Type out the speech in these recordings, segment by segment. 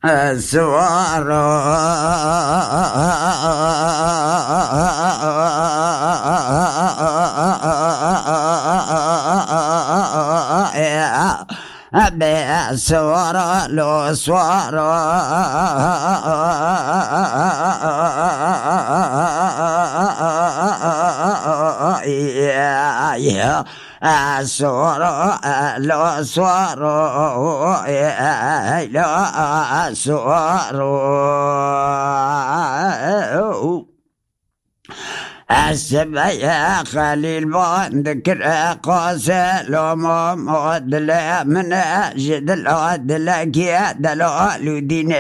سوار بسوار لو سوار سوار لو سوار لو سوار السبع يا خليل بندكر قاسي لو محمد لا من أجد العدل كيد الوالدين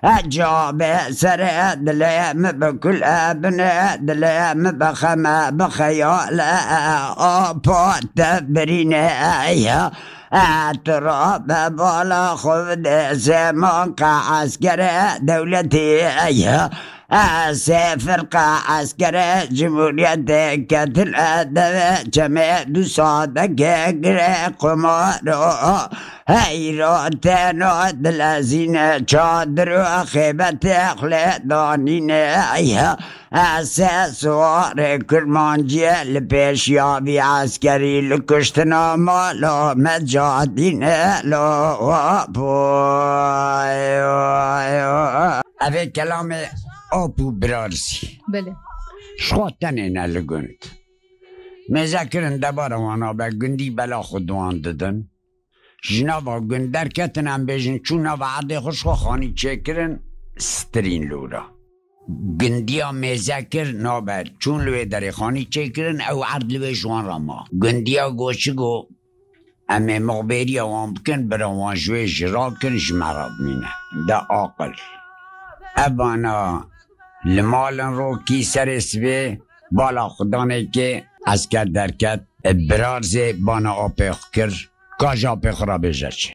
أجاب سرد لام بكل أبناء لام بخما بخيال أبو تبرين أيها أتراب بلا خفد سماك عسكر دولتي أيها أسافر عسكر جمهورية كتل أدب جميع صادق قمارو هيرو تنو دلزين چادر خيبت اخلدانين ايها اساسوار كرمانجي لبيشيابي عسكري لكشتنا مالو مجادين لو avec كلام أبو برارسي بله شخوتنين الگند مذاكرن دبارا وانا بگندی بلا خودوان ددن جنابا گندر کتنم بیجن چونا وعده خوش خانی چکرن سترین لورا گندیا مذاکر نابر چون لوی در خانی چکرن او عرد لوی جوان راما گندیا گوشی گو امی مغبری وان بکن برا وان جوی جراب کن جمراب مینه دا آقل ابانا لمالن رو کی سرس به بالا خدانه که اسکر درکت برارزه بانا آپیخ کر کاج آپیخ را بجرچه